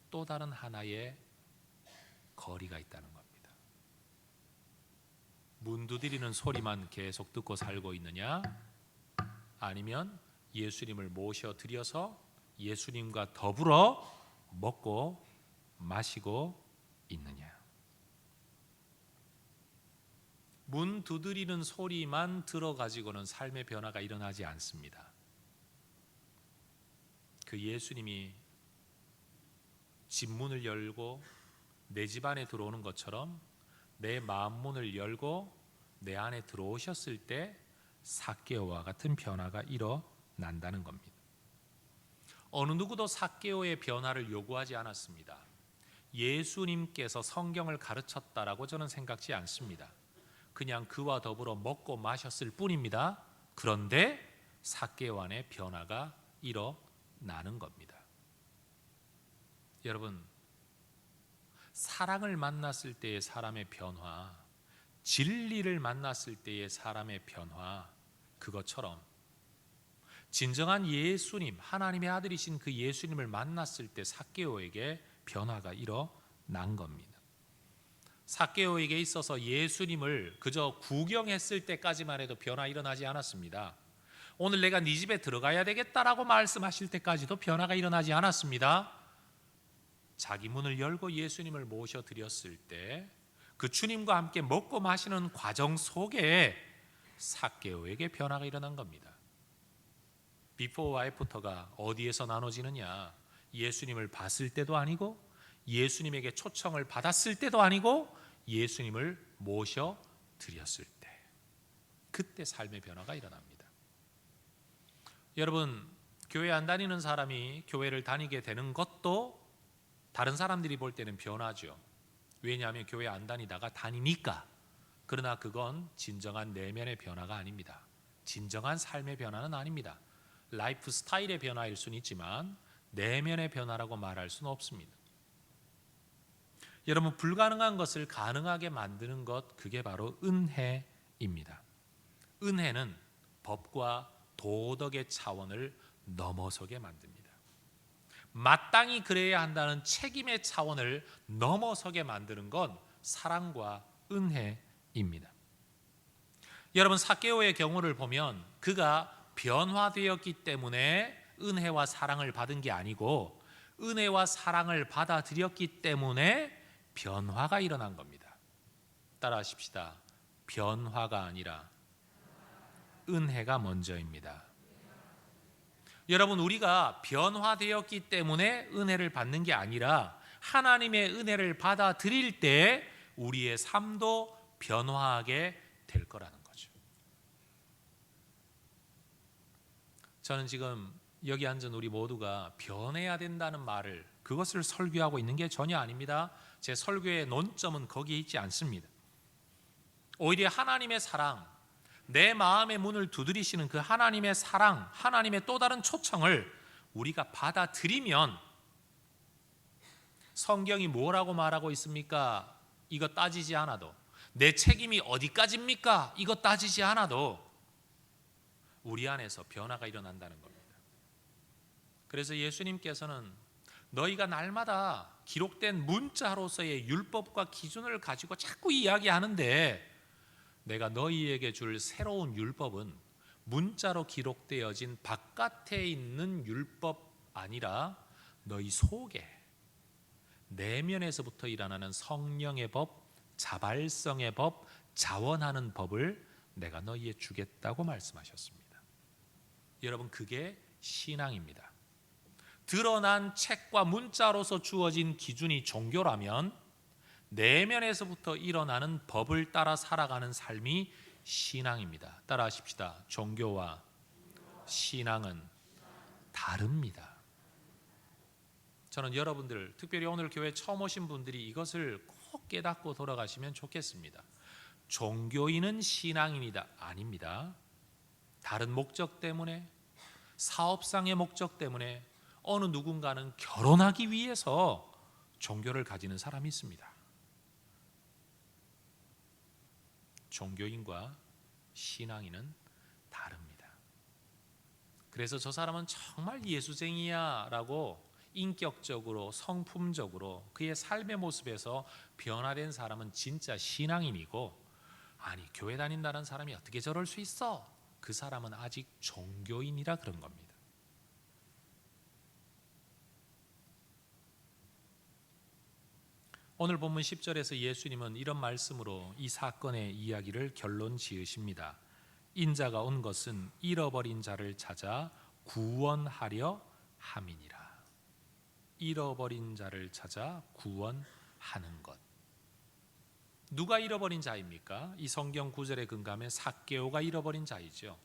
또 다른 하나의 거리가 있다는 겁니다. 문 두드리는 소리만 계속 듣고 살고 있느냐? 아니면 예수님을 모셔 드려서 예수님과 더불어 먹고 마시고 있느냐? 문 두드리는 소리만 들어가지고는 삶의 변화가 일어나지 않습니다. 그 예수님이 집 문을 열고 내 집 안에 들어오는 것처럼 내 마음 문을 열고 내 안에 들어오셨을 때 삭개오와 같은 변화가 일어난다는 겁니다. 어느 누구도 삭개오의 변화를 요구하지 않았습니다. 예수님께서 성경을 가르쳤다라고 저는 생각지 않습니다. 그냥 그와 더불어 먹고 마셨을 뿐입니다. 그런데 삭개오 안에 변화가 일어나는 겁니다. 여러분, 사랑을 만났을 때의 사람의 변화, 진리를 만났을 때의 사람의 변화, 그것처럼 진정한 예수님, 하나님의 아들이신 그 예수님을 만났을 때 삭개오에게 변화가 일어난 겁니다. 삭개오에게 있어서 예수님을 그저 구경했을 때까지만 해도 변화 일어나지 않았습니다. 오늘 내가 네 집에 들어가야 되겠다라고 말씀하실 때까지도 변화가 일어나지 않았습니다. 자기 문을 열고 예수님을 모셔 드렸을 때 그 주님과 함께 먹고 마시는 과정 속에 삭개오에게 변화가 일어난 겁니다. 비포와 애프터가 어디에서 나눠지느냐? 예수님을 봤을 때도 아니고 예수님에게 초청을 받았을 때도 아니고 예수님을 모셔 드렸을 때, 그때 삶의 변화가 일어납니다. 여러분, 교회 안 다니는 사람이 교회를 다니게 되는 것도 다른 사람들이 볼 때는 변화죠. 왜냐하면 교회 안 다니다가 다니니까. 그러나 그건 진정한 내면의 변화가 아닙니다. 진정한 삶의 변화는 아닙니다. 라이프 스타일의 변화일 수는 있지만 내면의 변화라고 말할 수는 없습니다. 여러분, 불가능한 것을 가능하게 만드는 것, 그게 바로 은혜입니다. 은혜는 법과 도덕의 차원을 넘어서게 만듭니다. 마땅히 그래야 한다는 책임의 차원을 넘어서게 만드는 건 사랑과 은혜입니다. 여러분, 삭개오의 경우를 보면 그가 변화되었기 때문에 은혜와 사랑을 받은 게 아니고 은혜와 사랑을 받아들였기 때문에 변화가 일어난 겁니다. 따라하십시다. 변화가 아니라 은혜가 먼저입니다. 여러분, 우리가 변화되었기 때문에 은혜를 받는 게 아니라 하나님의 은혜를 받아들일 때 우리의 삶도 변화하게 될 거라는 거죠. 저는 지금 여기 앉은 우리 모두가 변해야 된다는 말을, 그것을 설교하고 있는 게 전혀 아닙니다. 제 설교의 논점은 거기에 있지 않습니다. 오히려 하나님의 사랑, 내 마음의 문을 두드리시는 그 하나님의 사랑, 하나님의 또 다른 초청을 우리가 받아들이면, 성경이 뭐라고 말하고 있습니까? 이거 따지지 않아도, 내 책임이 어디까지입니까? 이거 따지지 않아도 우리 안에서 변화가 일어난다는 겁니다. 그래서 예수님께서는 너희가 날마다 기록된 문자로서의 율법과 기준을 가지고 자꾸 이야기하는데, 내가 너희에게 줄 새로운 율법은 문자로 기록되어진 바깥에 있는 율법 아니라 너희 속에 내면에서부터 일어나는 성령의 법, 자발성의 법, 자원하는 법을 내가 너희에 주겠다고 말씀하셨습니다. 여러분, 그게 신앙입니다. 드러난 책과 문자로서 주어진 기준이 종교라면 내면에서부터 일어나는 법을 따라 살아가는 삶이 신앙입니다. 따라하십시다. 종교와 신앙은 다릅니다. 저는 여러분들, 특별히 오늘 교회 처음 오신 분들이 이것을 꼭 깨닫고 돌아가시면 좋겠습니다. 종교인은 신앙인이다, 아닙니다. 다른 목적 때문에, 사업상의 목적 때문에 어느 누군가는 결혼하기 위해서 종교를 가지는 사람이 있습니다. 종교인과 신앙인은 다릅니다. 그래서 저 사람은 정말 예수쟁이야 라고 인격적으로, 성품적으로 그의 삶의 모습에서 변화된 사람은 진짜 신앙인이고, 아니 교회 다닌다는 사람이 어떻게 저럴 수 있어? 그 사람은 아직 종교인이라 그런 겁니다. 오늘 본문 10절에서 예수님은 이런 말씀으로 이 사건의 이야기를 결론 지으십니다. 인자가 온 것은 잃어버린 자를 찾아 구원하려 함이니라. 잃어버린 자를 찾아 구원하는 것. 누가 잃어버린 자입니까? 이 성경 구절에 근거하면 삭개오가 잃어버린 자이죠.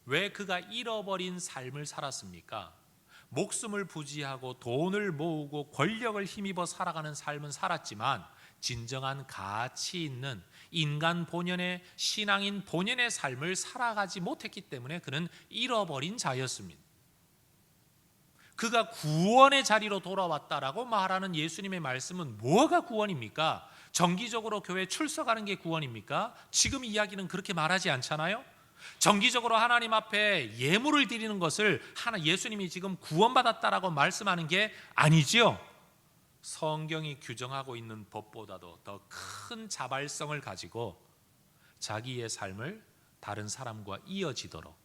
왜 그가 잃어버린 삶을 살았습니까? 목숨을 부지하고 돈을 모으고 권력을 힘입어 살아가는 삶은 살았지만 진정한 가치 있는 인간 본연의, 신앙인 본연의 삶을 살아가지 못했기 때문에 그는 잃어버린 자였습니다. 그가 구원의 자리로 돌아왔다라고 말하는 예수님의 말씀은 뭐가 구원입니까? 정기적으로 교회 출석하는 게 구원입니까? 지금 이야기는 그렇게 말하지 않잖아요. 정기적으로 하나님 앞에 예물을 드리는 것을 예수님이 지금 구원받았다라고 말씀하는 게 아니지요. 성경이 규정하고 있는 법보다도 더 큰 자발성을 가지고 자기의 삶을 다른 사람과 이어지도록,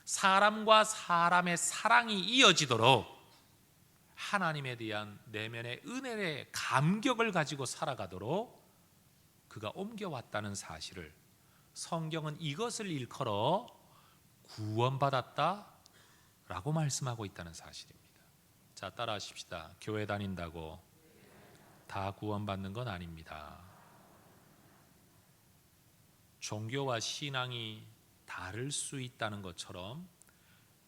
사람과 사람의 사랑이 이어지도록 하나님에 대한 내면의 은혜의 감격을 가지고 살아가도록 그가 옮겨왔다는 사실을, 성경은 이것을 일컬어 구원받았다라고 말씀하고 있다는 사실입니다. 자, 따라하십시다. 교회 다닌다고 다 구원받는 건 아닙니다. 종교와 신앙이 다를 수 있다는 것처럼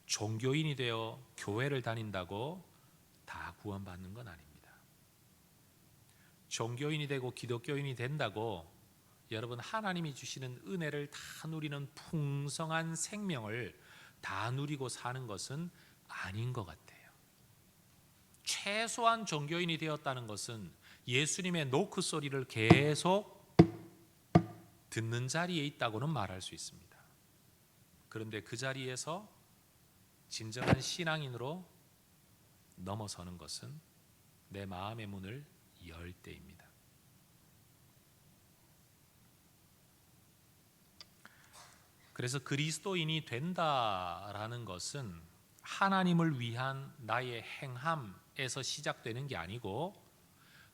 종교인이 되어 교회를 다닌다고 다 구원받는 건 아닙니다. 종교인이 되고 기독교인이 된다고 여러분 하나님이 주시는 은혜를 다 누리는 풍성한 생명을 다 누리고 사는 것은 아닌 것 같아요. 최소한 종교인이 되었다는 것은 예수님의 노크 소리를 계속 듣는 자리에 있다고는 말할 수 있습니다. 그런데 그 자리에서 진정한 신앙인으로 넘어서는 것은 내 마음의 문을 열 때입니다. 그래서 그리스도인이 된다라는 것은 하나님을 위한 나의 행함에서 시작되는 게 아니고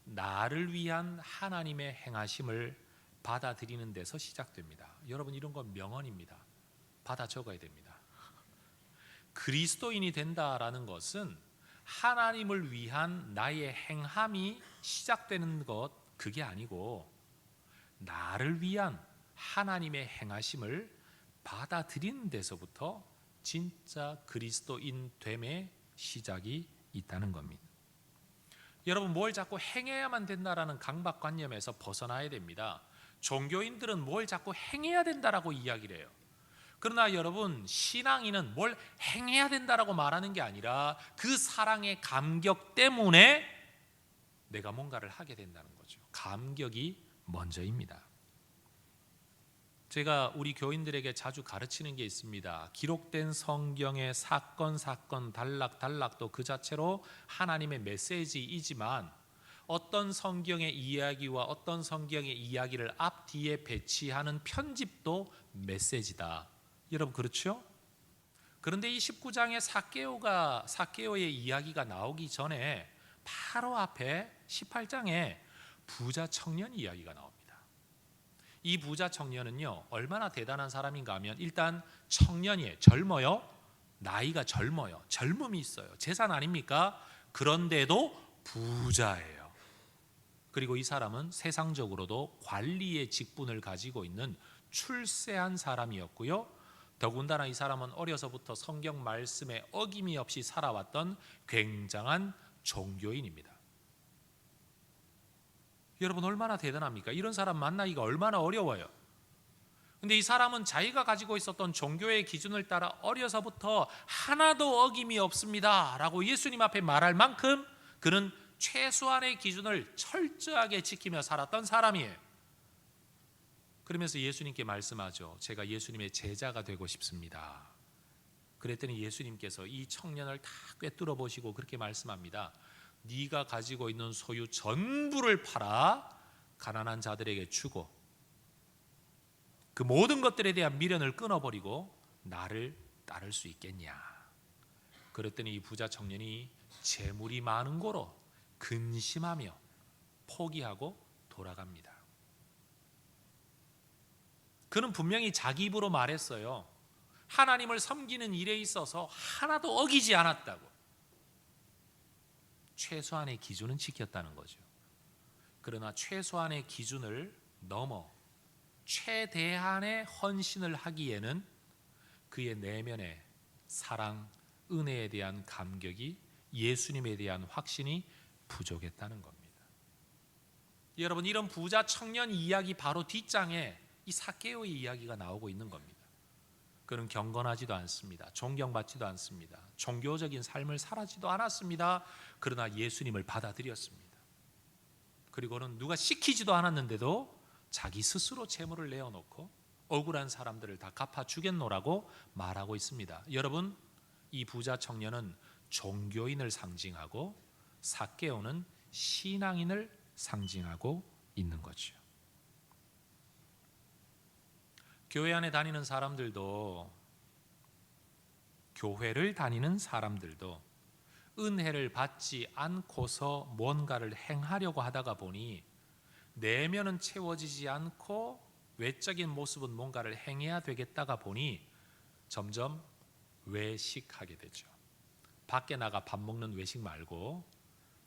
나를 위한 하나님의 행하심을 받아들이는 데서 시작됩니다. 여러분, 이런 건 명언입니다. 받아 적어야 됩니다. 그리스도인이 된다라는 것은 하나님을 위한 나의 행함이 시작되는 것, 그게 아니고 나를 위한 하나님의 행하심을 받아들이는 데서부터 진짜 그리스도인 됨의 시작이 있다는 겁니다. 여러분, 뭘 자꾸 행해야만 된다라는 강박관념에서 벗어나야 됩니다. 종교인들은 뭘 자꾸 행해야 된다라고 이야기를 해요. 그러나 여러분, 신앙인은 뭘 행해야 된다라고 말하는 게 아니라 그 사랑의 감격 때문에 내가 뭔가를 하게 된다는 거죠. 감격이 먼저입니다. 제가 우리 교인들에게 자주 가르치는 게 있습니다. 기록된 성경의 사건 단락도 그 자체로 하나님의 메시지이지만 어떤 성경의 이야기와 어떤 성경의 이야기를 앞뒤에 배치하는 편집도 메시지다. 여러분, 그렇죠? 그런데 이 19장의 삭개오의 이야기가 나오기 전에 바로 앞에 18장에 부자 청년 이야기가 나옵니다. 이 부자 청년은요, 얼마나 대단한 사람인가 하면 일단 청년이에요. 젊어요. 나이가 젊어요. 젊음이 있어요. 재산 아닙니까? 그런데도 부자예요. 그리고 이 사람은 세상적으로도 관리의 직분을 가지고 있는 출세한 사람이었고요. 더군다나 이 사람은 어려서부터 성경 말씀에 어김이 없이 살아왔던 굉장한 종교인입니다. 여러분, 얼마나 대단합니까? 이런 사람 만나기가 얼마나 어려워요. 근데 이 사람은 자기가 가지고 있었던 종교의 기준을 따라 어려서부터 하나도 어김이 없습니다 라고 예수님 앞에 말할 만큼 그는 최소한의 기준을 철저하게 지키며 살았던 사람이에요. 그러면서 예수님께 말씀하죠. 제가 예수님의 제자가 되고 싶습니다. 그랬더니 예수님께서 이 청년을 다 꿰뚫어 보시고 그렇게 말씀합니다. 네가 가지고 있는 소유 전부를 팔아 가난한 자들에게 주고 그 모든 것들에 대한 미련을 끊어버리고 나를 따를 수 있겠냐. 그랬더니 이 부자 청년이 재물이 많은 고로 근심하며 포기하고 돌아갑니다. 그는 분명히 자기 입으로 말했어요. 하나님을 섬기는 일에 있어서 하나도 어기지 않았다고. 최소한의 기준은 지켰다는 거죠. 그러나 최소한의 기준을 넘어 최대한의 헌신을 하기에는 그의 내면의 사랑, 은혜에 대한 감격이, 예수님에 대한 확신이 부족했다는 겁니다. 여러분, 이런 부자 청년 이야기 바로 뒷장에 이 삭개오의 이야기가 나오고 있는 겁니다. 그는 경건하지도 않습니다. 존경받지도 않습니다. 종교적인 삶을 살아지도 않았습니다. 그러나 예수님을 받아들였습니다. 그리고는 누가 시키지도 않았는데도 자기 스스로 재물을 내어놓고 억울한 사람들을 다 갚아주겠노라고 말하고 있습니다. 여러분, 이 부자 청년은 종교인을 상징하고 삭개오는 신앙인을 상징하고 있는 거죠. 교회 안에 다니는 사람들도, 교회를 다니는 사람들도 은혜를 받지 않고서 뭔가를 행하려고 하다가 보니 내면은 채워지지 않고 외적인 모습은 뭔가를 행해야 되겠다가 보니 점점 외식하게 되죠. 밖에 나가 밥 먹는 외식 말고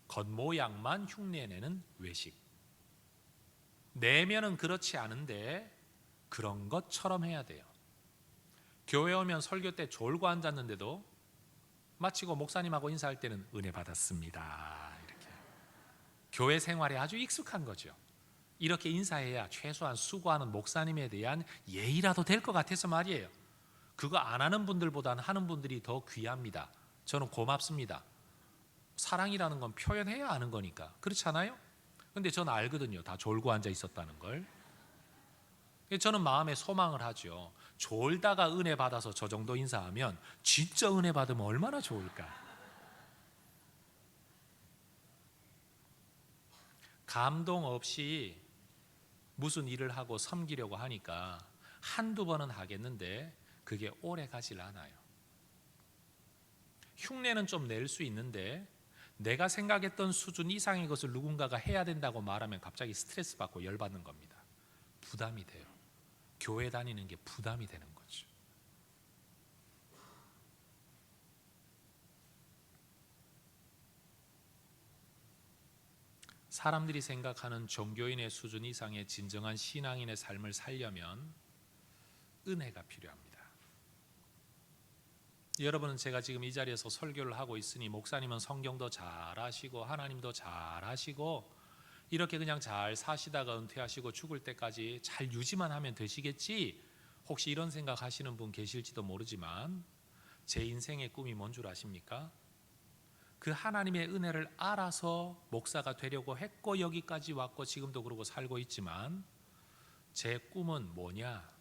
겉모양만 흉내내는 외식. 내면은 그렇지 않은데 그런 것처럼 해야 돼요. 교회 오면 설교 때 졸고 앉았는데도 마치고 목사님하고 인사할 때는 은혜 받았습니다. 이렇게 교회 생활에 아주 익숙한 거죠. 이렇게 인사해야 최소한 수고하는 목사님에 대한 예의라도 될 것 같아서 말이에요. 그거 안 하는 분들보다는 하는 분들이 더 귀합니다. 저는 고맙습니다. 사랑이라는 건 표현해야 하는 거니까. 그렇지 않아요? 근데 저는 알거든요. 다 졸고 앉아 있었다는 걸. 저는 마음에 소망을 하죠. 졸다가 은혜 받아서 저 정도 인사하면 진짜 은혜 받으면 얼마나 좋을까. 감동 없이 무슨 일을 하고 섬기려고 하니까 한두 번은 하겠는데 그게 오래 가질 않아요. 흉내는 좀 낼 수 있는데 내가 생각했던 수준 이상의 것을 누군가가 해야 된다고 말하면 갑자기 스트레스 받고 열받는 겁니다. 부담이 돼요. 교회 다니는 게 부담이 되는 거죠. 사람들이 생각하는 종교인의 수준 이상의 진정한 신앙인의 삶을 살려면 은혜가 필요합니다. 여러분은 제가 지금 이 자리에서 설교를 하고 있으니 목사님은 성경도 잘 아시고 하나님도 잘 아시고 이렇게 그냥 잘 사시다가 은퇴하시고 죽을 때까지 잘 유지만 하면 되시겠지, 혹시 이런 생각하시는 분 계실지도 모르지만 제 인생의 꿈이 뭔 줄 아십니까? 그 하나님의 은혜를 알아서 목사가 되려고 했고 여기까지 왔고 지금도 그러고 살고 있지만 제 꿈은 뭐냐?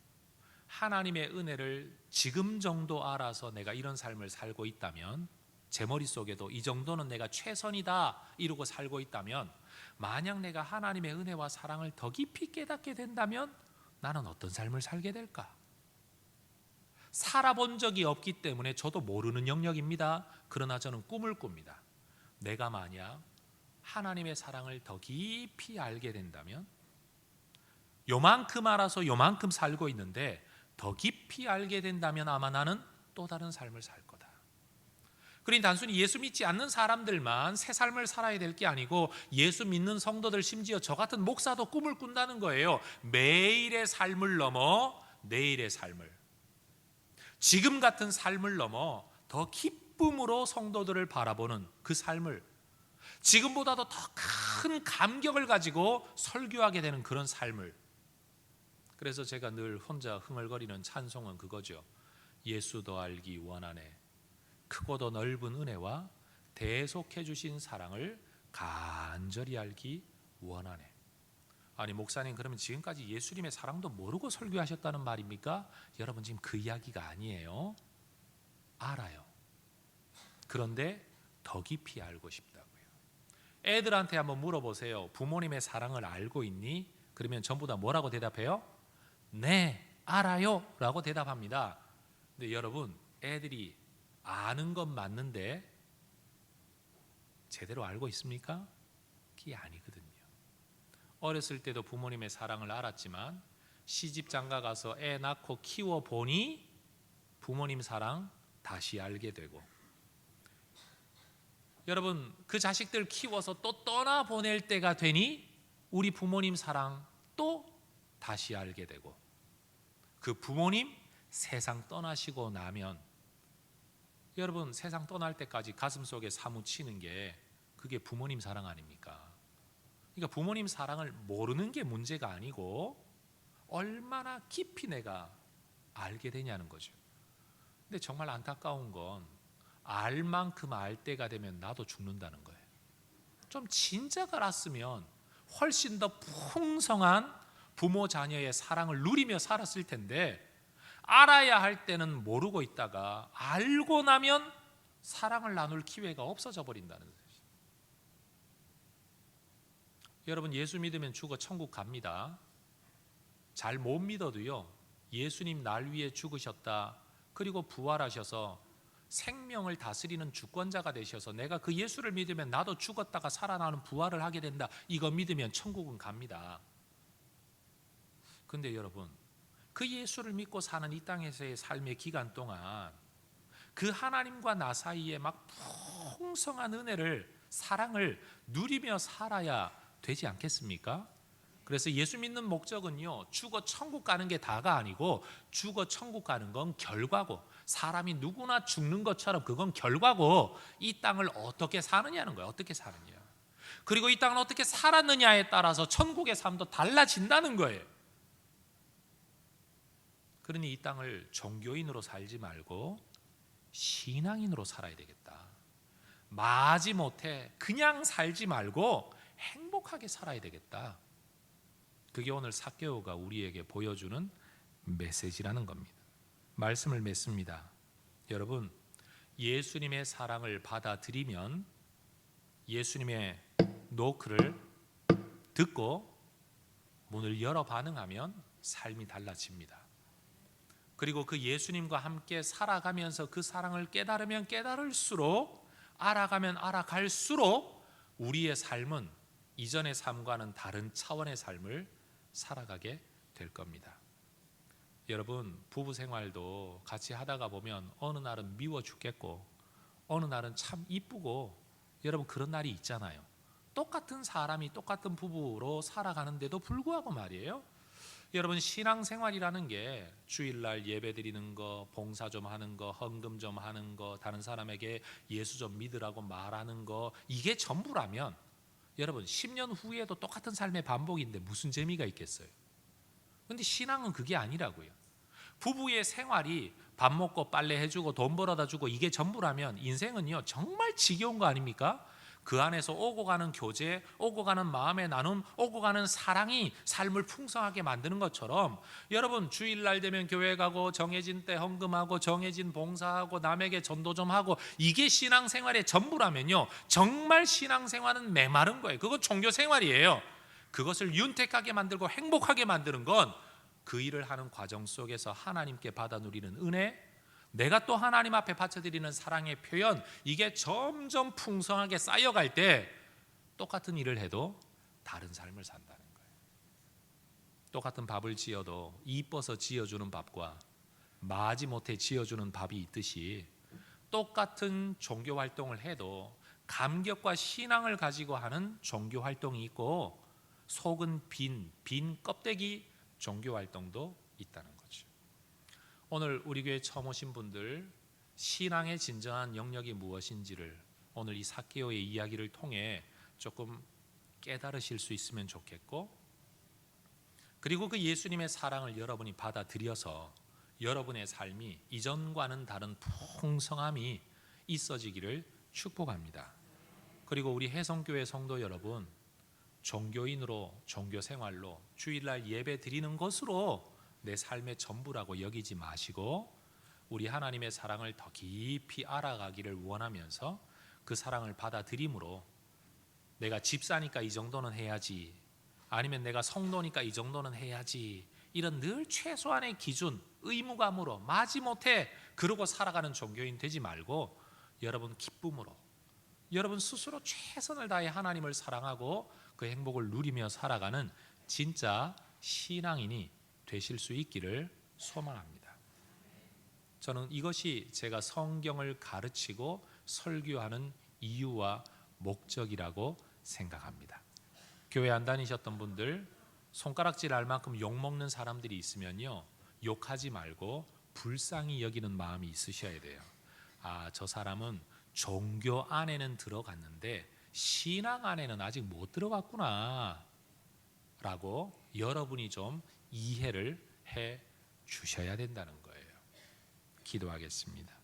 하나님의 은혜를 지금 정도 알아서 내가 이런 삶을 살고 있다면, 제 머릿속에도 이 정도는 내가 최선이다 이러고 살고 있다면, 만약 내가 하나님의 은혜와 사랑을 더 깊이 깨닫게 된다면 나는 어떤 삶을 살게 될까? 살아본 적이 없기 때문에 저도 모르는 영역입니다. 그러나 저는 꿈을 꿉니다. 내가 만약 하나님의 사랑을 더 깊이 알게 된다면, 요만큼 알아서 요만큼 살고 있는데 더 깊이 알게 된다면 아마 나는 또 다른 삶을 살 거다. 그러니 단순히 예수 믿지 않는 사람들만 새 삶을 살아야 될 게 아니고 예수 믿는 성도들, 심지어 저 같은 목사도 꿈을 꾼다는 거예요. 매일의 삶을 넘어 내일의 삶을, 지금 같은 삶을 넘어 더 기쁨으로 성도들을 바라보는 그 삶을, 지금보다도 더 큰 감격을 가지고 설교하게 되는 그런 삶을. 그래서 제가 늘 혼자 흥얼거리는 찬송은 그거죠. 예수 더 알기 원하네. 크고도 넓은 은혜와 대속해 주신 사랑을 간절히 알기 원하네. 아니 목사님, 그러면 지금까지 예수님의 사랑도 모르고 설교하셨다는 말입니까? 여러분, 지금 그 이야기가 아니에요. 알아요. 그런데 더 깊이 알고 싶다고요. 애들한테 한번 물어보세요. 부모님의 사랑을 알고 있니? 그러면 전부 다 뭐라고 대답해요? 네, 알아요 라고 대답합니다. 근데 여러분, 애들이 아는 건 맞는데 제대로 알고 있습니까? 그게 아니거든요. 어렸을 때도 부모님의 사랑을 알았지만 시집 장가 가서 애 낳고 키워보니 부모님 사랑 다시 알게 되고, 여러분 그 자식들 키워서 또 떠나보낼 때가 되니 우리 부모님 사랑 또 다시 알게 되고, 그 부모님 세상 떠나시고 나면 여러분 세상 떠날 때까지 가슴속에 사무치는 게 그게 부모님 사랑 아닙니까? 그러니까 부모님 사랑을 모르는 게 문제가 아니고 얼마나 깊이 내가 알게 되냐는 거죠. 근데 정말 안타까운 건 알 만큼 알 때가 되면 나도 죽는다는 거예요. 좀 진작 알았으면 훨씬 더 풍성한 부모 자녀의 사랑을 누리며 살았을 텐데, 알아야 할 때는 모르고 있다가 알고 나면 사랑을 나눌 기회가 없어져 버린다는 거죠. 여러분, 예수 믿으면 죽어 천국 갑니다. 잘 못 믿어도요, 예수님 날 위해 죽으셨다, 그리고 부활하셔서 생명을 다스리는 주권자가 되셔서 내가 그 예수를 믿으면 나도 죽었다가 살아나는 부활을 하게 된다, 이거 믿으면 천국은 갑니다. 근데 여러분, 그 예수를 믿고 사는 이 땅에서의 삶의 기간 동안 그 하나님과 나 사이에 막 풍성한 은혜를, 사랑을 누리며 살아야 되지 않겠습니까? 그래서 예수 믿는 목적은요, 죽어 천국 가는 게 다가 아니고 죽어 천국 가는 건 결과고, 사람이 누구나 죽는 것처럼 그건 결과고, 이 땅을 어떻게 사느냐는 거예요. 어떻게 사느냐. 그리고 이 땅을 어떻게 살았느냐에 따라서 천국의 삶도 달라진다는 거예요. 그러니 이 땅을 종교인으로 살지 말고 신앙인으로 살아야 되겠다. 마지못해 그냥 살지 말고 행복하게 살아야 되겠다. 그게 오늘 삭개오가 우리에게 보여주는 메시지라는 겁니다. 말씀을 맺습니다. 여러분, 예수님의 사랑을 받아들이면 예수님의 노크를 듣고 문을 열어 반응하면 삶이 달라집니다. 그리고 그 예수님과 함께 살아가면서 그 사랑을 깨달으면 깨달을수록, 알아가면 알아갈수록 우리의 삶은 이전의 삶과는 다른 차원의 삶을 살아가게 될 겁니다. 여러분, 부부 생활도 같이 하다가 보면 어느 날은 미워 죽겠고 어느 날은 참 이쁘고, 여러분 그런 날이 있잖아요. 똑같은 사람이 똑같은 부부로 살아가는데도 불구하고 말이에요. 여러분, 신앙생활이라는 게 주일날 예배 드리는 거, 봉사 좀 하는 거, 헌금 좀 하는 거, 다른 사람에게 예수 좀 믿으라고 말하는 거, 이게 전부라면 여러분 10년 후에도 똑같은 삶의 반복인데 무슨 재미가 있겠어요? 근데 신앙은 그게 아니라고요. 부부의 생활이 밥 먹고 빨래 해주고 돈 벌어다 주고 이게 전부라면 인생은요 정말 지겨운 거 아닙니까? 그 안에서 오고 가는 교제, 오고 가는 마음의 나눔, 오고 가는 사랑이 삶을 풍성하게 만드는 것처럼, 여러분 주일날 되면 교회 가고 정해진 때 헌금하고 정해진 봉사하고 남에게 전도 좀 하고 이게 신앙생활의 전부라면요 정말 신앙생활은 메마른 거예요. 그건 종교생활이에요. 그것을 윤택하게 만들고 행복하게 만드는 건 그 일을 하는 과정 속에서 하나님께 받아 누리는 은혜, 내가 또 하나님 앞에 바쳐드리는 사랑의 표현, 이게 점점 풍성하게 쌓여갈 때 똑같은 일을 해도 다른 삶을 산다는 거예요. 똑같은 밥을 지어도 이뻐서 지어주는 밥과 마지못해 지어주는 밥이 있듯이, 똑같은 종교 활동을 해도 감격과 신앙을 가지고 하는 종교 활동이 있고 속은 빈 껍데기 종교 활동도 있다는 거죠. 오늘 우리 교회 처음 오신 분들, 신앙의 진정한 영역이 무엇인지를 오늘 이 삭개오의 이야기를 통해 조금 깨달으실 수 있으면 좋겠고, 그리고 그 예수님의 사랑을 여러분이 받아들여서 여러분의 삶이 이전과는 다른 풍성함이 있어지기를 축복합니다. 그리고 우리 혜성교회 성도 여러분, 종교인으로 종교생활로 주일날 예배 드리는 것으로 내 삶의 전부라고 여기지 마시고, 우리 하나님의 사랑을 더 깊이 알아가기를 원하면서 그 사랑을 받아들임으로, 내가 집사니까 이 정도는 해야지, 아니면 내가 성도니까 이 정도는 해야지, 이런 늘 최소한의 기준, 의무감으로 마지못해 그러고 살아가는 종교인 되지 말고, 여러분 기쁨으로 여러분 스스로 최선을 다해 하나님을 사랑하고 그 행복을 누리며 살아가는 진짜 신앙인이 되실 수 있기를 소망합니다. 저는 이것이 제가 성경을 가르치고 설교하는 이유와 목적이라고 생각합니다. 교회 안 다니셨던 분들, 손가락질 할 만큼 욕먹는 사람들이 있으면요, 욕하지 말고 불쌍히 여기는 마음이 있으셔야 돼요. 아, 저 사람은 종교 안에는 들어갔는데 신앙 안에는 아직 못 들어갔구나 라고 여러분이 좀 이해를 해 주셔야 된다는 거예요. 기도하겠습니다.